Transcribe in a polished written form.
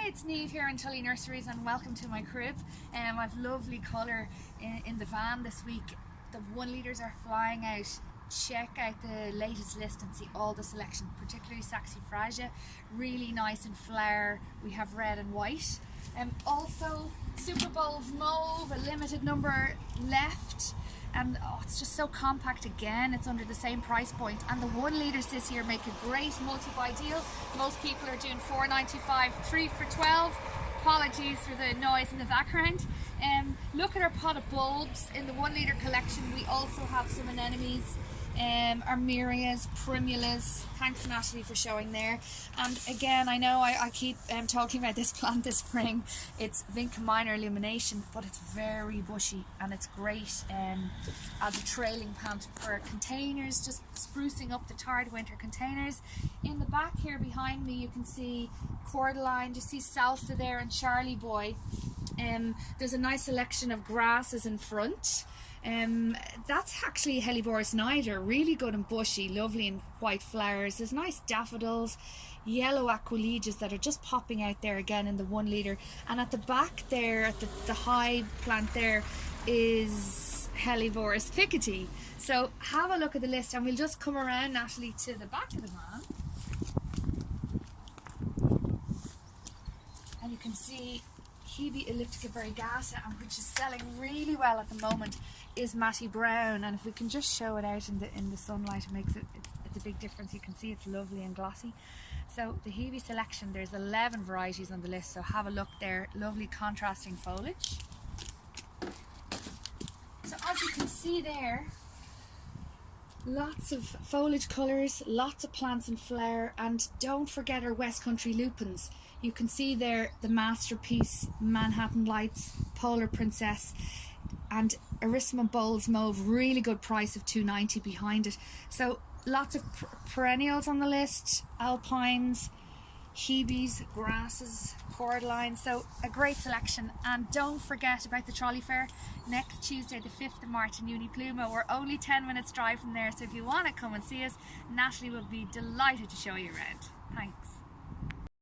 it's Niamh here in Tully Nurseries and welcome to my crib. I've lovely colour in the van this week. The 1 litres are flying out. Check out the latest list and see all the selection, particularly Saxifraga, really nice in flower. We have red and white. Also Super Bowls Mauve, a limited number left. And it's just so compact again. It's under the same price point, and the 1 litres this year make a great multi-buy deal. Most people are doing $4.95, 3 for $12. Apologies for the noise in the background. Look at our pot of bulbs in the 1 litre collection. We also have some anemones, armerias, primulas. Thanks Natalie for showing there. And again, I know I keep talking about this plant this spring. It's Vinca minor illumination, but it's very bushy and it's great as a trailing plant for containers, just sprucing up the tired winter containers. In the back here behind me you can see cordyline, you see salsa there and Charlie Boy. There's a nice selection of grasses in front. That's actually Helleborus niger, really good and bushy, lovely in white flowers. There's nice daffodils, yellow aquilegias that are just popping out there again in the 1 litre. And at the back there, at the high plant there, is Helleborus Picotee. So have a look at the list and we'll just come around, Natalie, to the back of the van. And you can see Hebe elliptica variegata, and which is selling really well at the moment, is Matty Brown. And if we can just show it out in the sunlight, it makes it's a big difference. You can see it's lovely and glossy. So the Hebe selection, there's 11 varieties on the list, so have a look there. Lovely contrasting foliage. So as you can see there, lots of foliage colours, lots of plants in flower, and don't forget our West Country lupins. You can see there the Masterpiece, Manhattan Lights, Polar Princess, and Erisma Bowls Mauve, really good price of $2.90 behind it. So lots of perennials on the list, alpines, Hebes, grasses, cordyline, so a great selection. And don't forget about the trolley fair next Tuesday the 5th of March in Unipluma. We're only 10 minutes drive from there, so if you want to come and see us, Natalie will be delighted to show you around. Thanks.